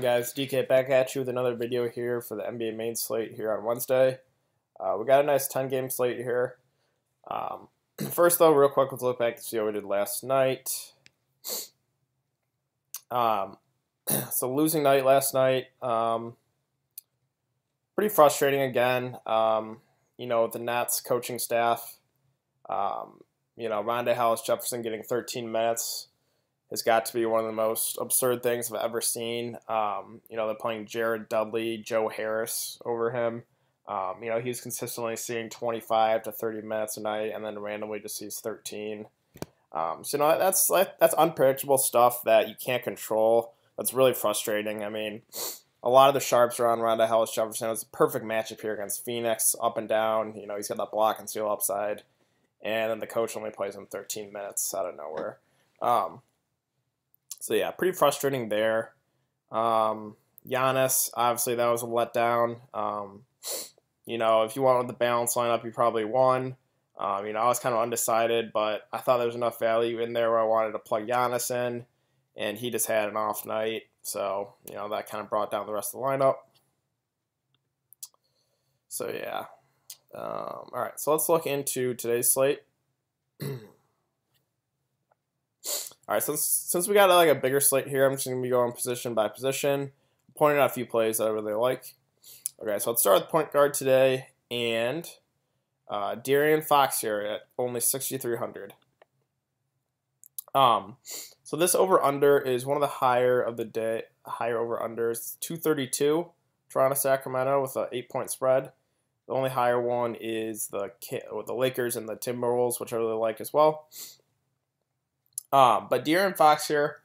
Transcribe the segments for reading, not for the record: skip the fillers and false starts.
Guys, DK back at you with another video here for the NBA main slate here on Wednesday. We got a nice 10-game slate here. First, though, real quick, let's look back to see what we did last night. So losing night last night, pretty frustrating again. With the Nets coaching staff, Rondé Hollis-Jefferson getting 13 minutes. Has got to be one of the most absurd things I've ever seen. They're playing Jared Dudley, Joe Harris over him. He's consistently seeing 25 to 30 minutes a night, and then randomly just sees 13. That's unpredictable stuff that you can't control. That's really frustrating. I mean, a lot of the sharps are on Rondé Hollis-Jefferson. It's a perfect matchup here against Phoenix, up and down. He's got that block and steal upside, and then the coach only plays him 13 minutes out of nowhere. So yeah, pretty frustrating there. Giannis, obviously that was a letdown. If you wanted the balance lineup, you probably won. I was kind of undecided, but I thought there was enough value in there where I wanted to plug Giannis in, and he just had an off night. So, that kind of brought down the rest of the lineup. So yeah. All right, so let's look into today's slate. All right, since we got like a bigger slate here, I'm just going to be going position by position, pointing out a few plays that I really like. Okay, so let's start with point guard today, and De'Aaron Fox here at only 6,300. So this over/under is one of the higher of the day, higher over/unders, 232. Toronto Sacramento with an 8-point spread. The only higher one is the Lakers and the Timberwolves, which I really like as well. But De'Aaron Fox here,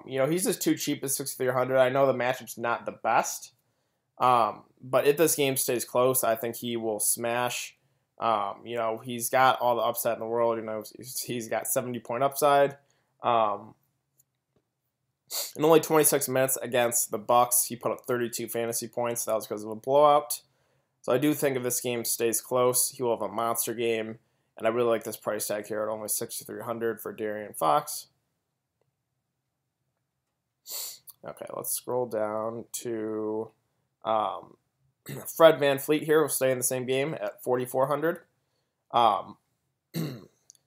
he's just too cheap at 6,300. I know the matchup's not the best, but if this game stays close, I think he will smash. He's got all the upside in the world. He's got 70-point upside. In only 26 minutes against the Bucks, he put up 32 fantasy points. That was because of a blowout. So I do think if this game stays close, he will have a monster game. And I really like this price tag here at only 6,300 for De'Aaron Fox. Okay, let's scroll down to Fred VanVleet here. Will stay in the same game at 4,400.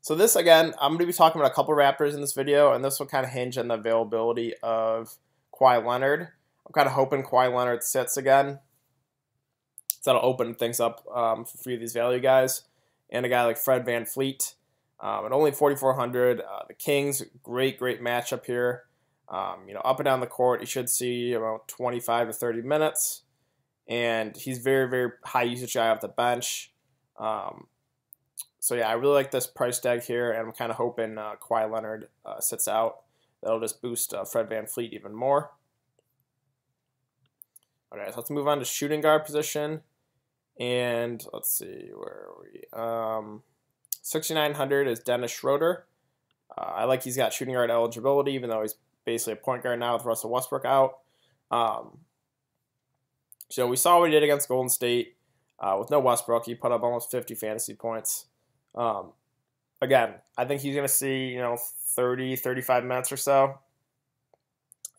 So this, again, I'm going to be talking about a couple Raptors in this video, and this will kind of hinge on the availability of Kawhi Leonard. I'm kind of hoping Kawhi Leonard sits again. So that'll open things up for a few of these value guys. And a guy like Fred VanVleet at only 4,400. The Kings, great matchup here. Up and down the court, he should see about 25 to 30 minutes. And he's very, very high usage guy off the bench. So yeah, I really like this price tag here, and I'm kind of hoping Kawhi Leonard sits out. That'll just boost Fred VanVleet even more. Okay, so let's move on to shooting guard position. And let's see, where are we? 6,900 is Dennis Schroeder. I like he's got shooting guard eligibility, even though he's basically a point guard now with Russell Westbrook out. So we saw what he did against Golden State with no Westbrook. He put up almost 50 fantasy points. Again, I think he's going to see 30, 35 minutes or so.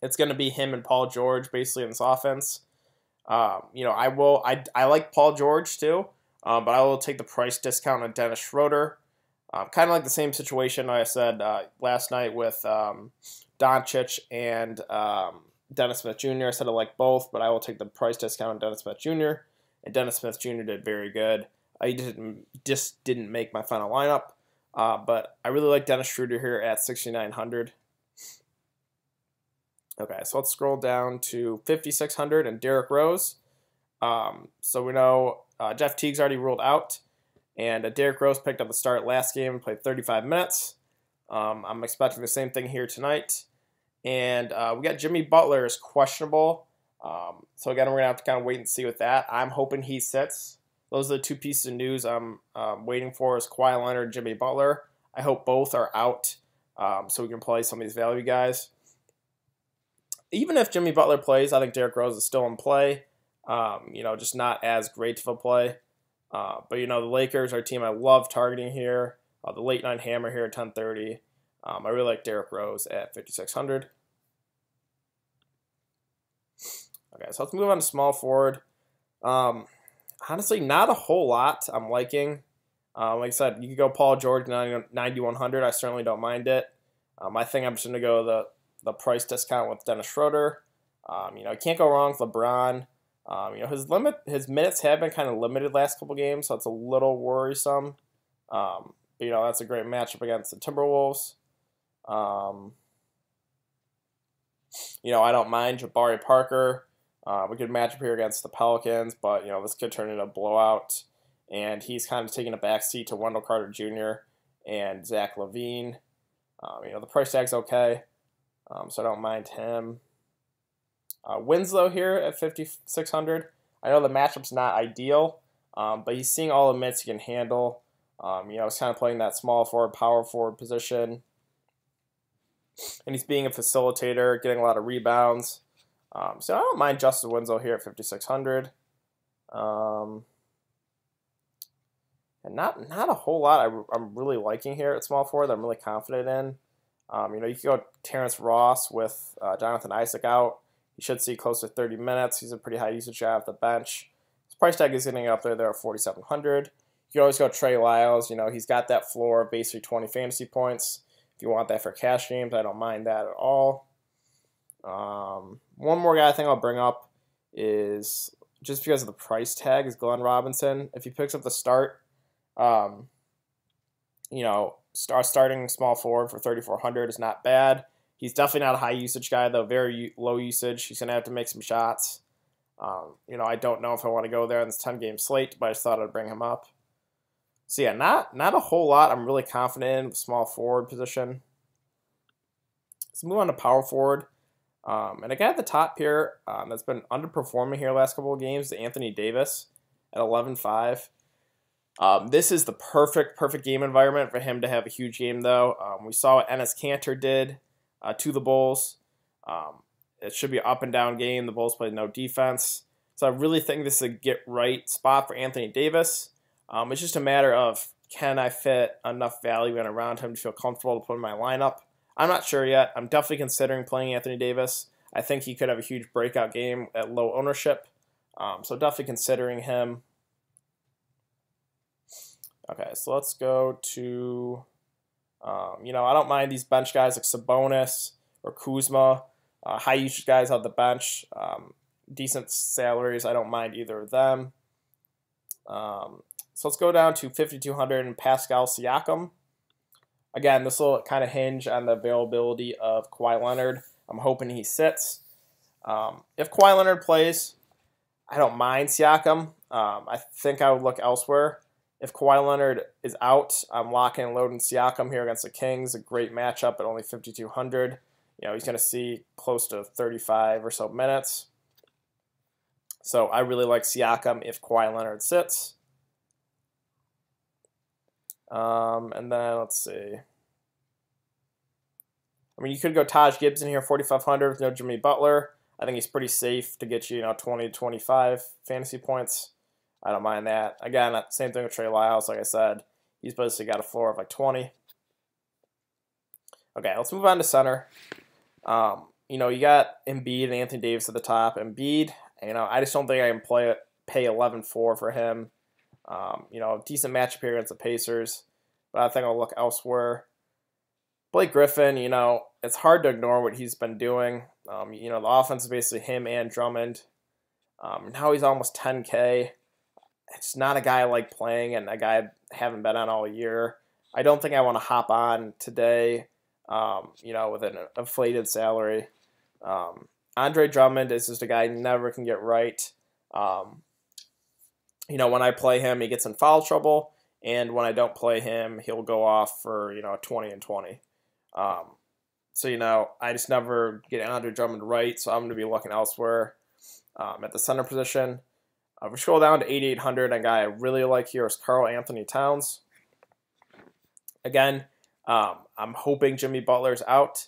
It's going to be him and Paul George basically in this offense. I like Paul George too, but I will take the price discount on Dennis Schroeder. Kind of like the same situation I said last night with Doncic and Dennis Smith Jr. I said I like both, but I will take the price discount on Dennis Smith Jr. And Dennis Smith Jr. did very good. He just didn't make my final lineup, but I really like Dennis Schroeder here at 6,900. Okay, so let's scroll down to 5,600 and Derrick Rose. So we know Jeff Teague's already ruled out, and Derrick Rose picked up the start last game and played 35 minutes. I'm expecting the same thing here tonight. And we got Jimmy Butler is questionable. So again, we're going to have to kind of wait and see with that. I'm hoping he sits. Those are the two pieces of news I'm waiting for is Kawhi Leonard and Jimmy Butler. I hope both are out so we can play some of these value guys. Even if Jimmy Butler plays, I think Derrick Rose is still in play. Just not as great of a play. But the Lakers are a team I love targeting here. The late night hammer here at 10:30. I really like Derrick Rose at 5,600. so let's move on to small forward. Honestly, not a whole lot I'm liking. Like I said, you could go Paul George 9,100. I certainly don't mind it. I think I'm just going to go the price discount with Dennis Schroeder. You can't go wrong with LeBron. His minutes have been kind of limited last couple games, so it's a little worrisome. But, that's a great matchup against the Timberwolves. I don't mind Jabari Parker. We could match up here against the Pelicans, but, this could turn into a blowout. And he's kind of taking a backseat to Wendell Carter Jr. and Zach LaVine. The price tag's okay, so I don't mind him. Winslow here at 5,600. I know the matchup's not ideal, but he's seeing all the minutes he can handle. He's kind of playing that small forward, power forward position. And he's being a facilitator, getting a lot of rebounds. So I don't mind Justin Winslow here at 5,600. And not a whole lot I'm really liking here at small forward that I'm really confident in. You could go Terrence Ross with Jonathan Isaac out. He should see close to 30 minutes. He's a pretty high usage guy off the bench. His price tag is getting up there at 4,700. You can always go Trey Lyles. He's got that floor of basically 20 fantasy points. If you want that for cash games, I don't mind that at all. One more guy I think I'll bring up is, just because of the price tag, is Glenn Robinson. If he picks up the start, starting small forward for 3,400 is not bad. He's definitely not a high usage guy, though. Very low usage. He's gonna have to make some shots. I don't know if I want to go there in this 10-game slate, but I just thought I'd bring him up. So yeah, not a whole lot I'm really confident in with small forward position. Let's move on to power forward. And a guy at the top here that's been underperforming here last couple of games is Anthony Davis at 11.5. This is the perfect game environment for him to have a huge game, though. We saw what Enes Kanter did to the Bulls. It should be an up and down game. The Bulls played no defense. So I really think this is a get-right spot for Anthony Davis. It's just a matter of, can I fit enough value in around him to feel comfortable to put in my lineup? I'm not sure yet. I'm definitely considering playing Anthony Davis. I think he could have a huge breakout game at low ownership. So definitely considering him. Okay, so let's go to, I don't mind these bench guys like Sabonis or Kuzma. High usage guys off the bench. Decent salaries. I don't mind either of them. So let's go down to 5,200 and Pascal Siakam. Again, this will kind of hinge on the availability of Kawhi Leonard. I'm hoping he sits. If Kawhi Leonard plays, I don't mind Siakam. I think I would look elsewhere. If Kawhi Leonard is out, I'm locking and loading Siakam here against the Kings. A great matchup at only 5,200. He's going to see close to 35 or so minutes. So I really like Siakam if Kawhi Leonard sits. And then let's see. You could go Taj Gibson here, 4,500 with no Jimmy Butler. I think he's pretty safe to get you, 20 to 25 fantasy points. I don't mind that. Again, same thing with Trey Lyles. Like I said, he's basically got a floor of like 20. Okay, let's move on to center. You got Embiid and Anthony Davis at the top. Embiid, I just don't think I can pay 11.4 for him. Decent matchup here against the Pacers, but I think I'll look elsewhere. Blake Griffin, it's hard to ignore what he's been doing. The offense is basically him and Drummond. Now he's almost 10K. It's not a guy I like playing, and a guy I haven't bet on all year. I don't think I want to hop on today, with an inflated salary. Andre Drummond is just a guy I never can get right. When I play him, he gets in foul trouble, and when I don't play him, he'll go off for, 20 and 20. I just never get Andre Drummond right, so I'm going to be looking elsewhere at the center position. If we scroll down to 8,800, a guy I really like here is Karl Anthony Towns. Again, I'm hoping Jimmy Butler's out.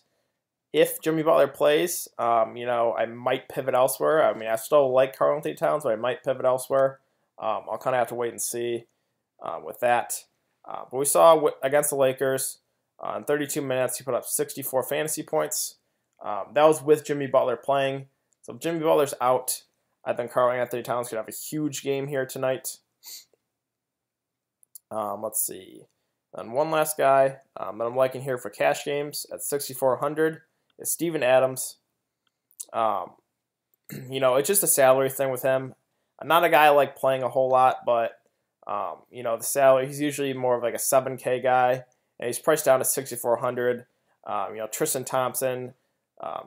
If Jimmy Butler plays, I might pivot elsewhere. I still like Karl Anthony Towns, but I might pivot elsewhere. I'll kind of have to wait and see with that. But we saw against the Lakers, in 32 minutes, he put up 64 fantasy points. That was with Jimmy Butler playing. So if Jimmy Butler's out, I think Karl Anthony Towns could have a huge game here tonight. Let's see. And one last guy that I'm liking here for cash games at 6,400 is Steven Adams. You know, it's just a salary thing with him. I'm not a guy I like playing a whole lot, but you know, the salary, he's usually more of like a 7K guy, and he's priced down to 6,400. You know, Tristan Thompson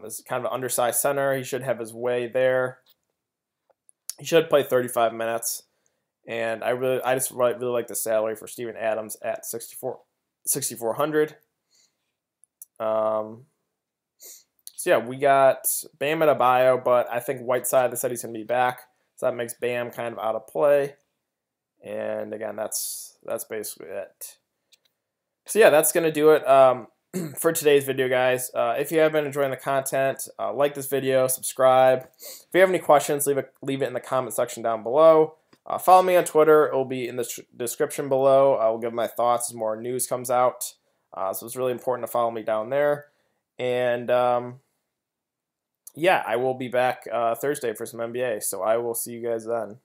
is kind of an undersized center. He should have his way there. He should play 35 minutes. And I just really like the salary for Steven Adams at 6,400. So yeah, we got Bam Adebayo, but I think Whiteside, they said he's going to be back, so that makes Bam kind of out of play. And again, that's basically it. So yeah, that's going to do it for today's video, guys. If you have been enjoying the content, like this video, subscribe. If you have any questions, leave it in the comment section down below. Follow me on Twitter. It will be in the description below. I will give my thoughts as more news comes out. So it's really important to follow me down there. And yeah, I will be back Thursday for some NBA. So I will see you guys then.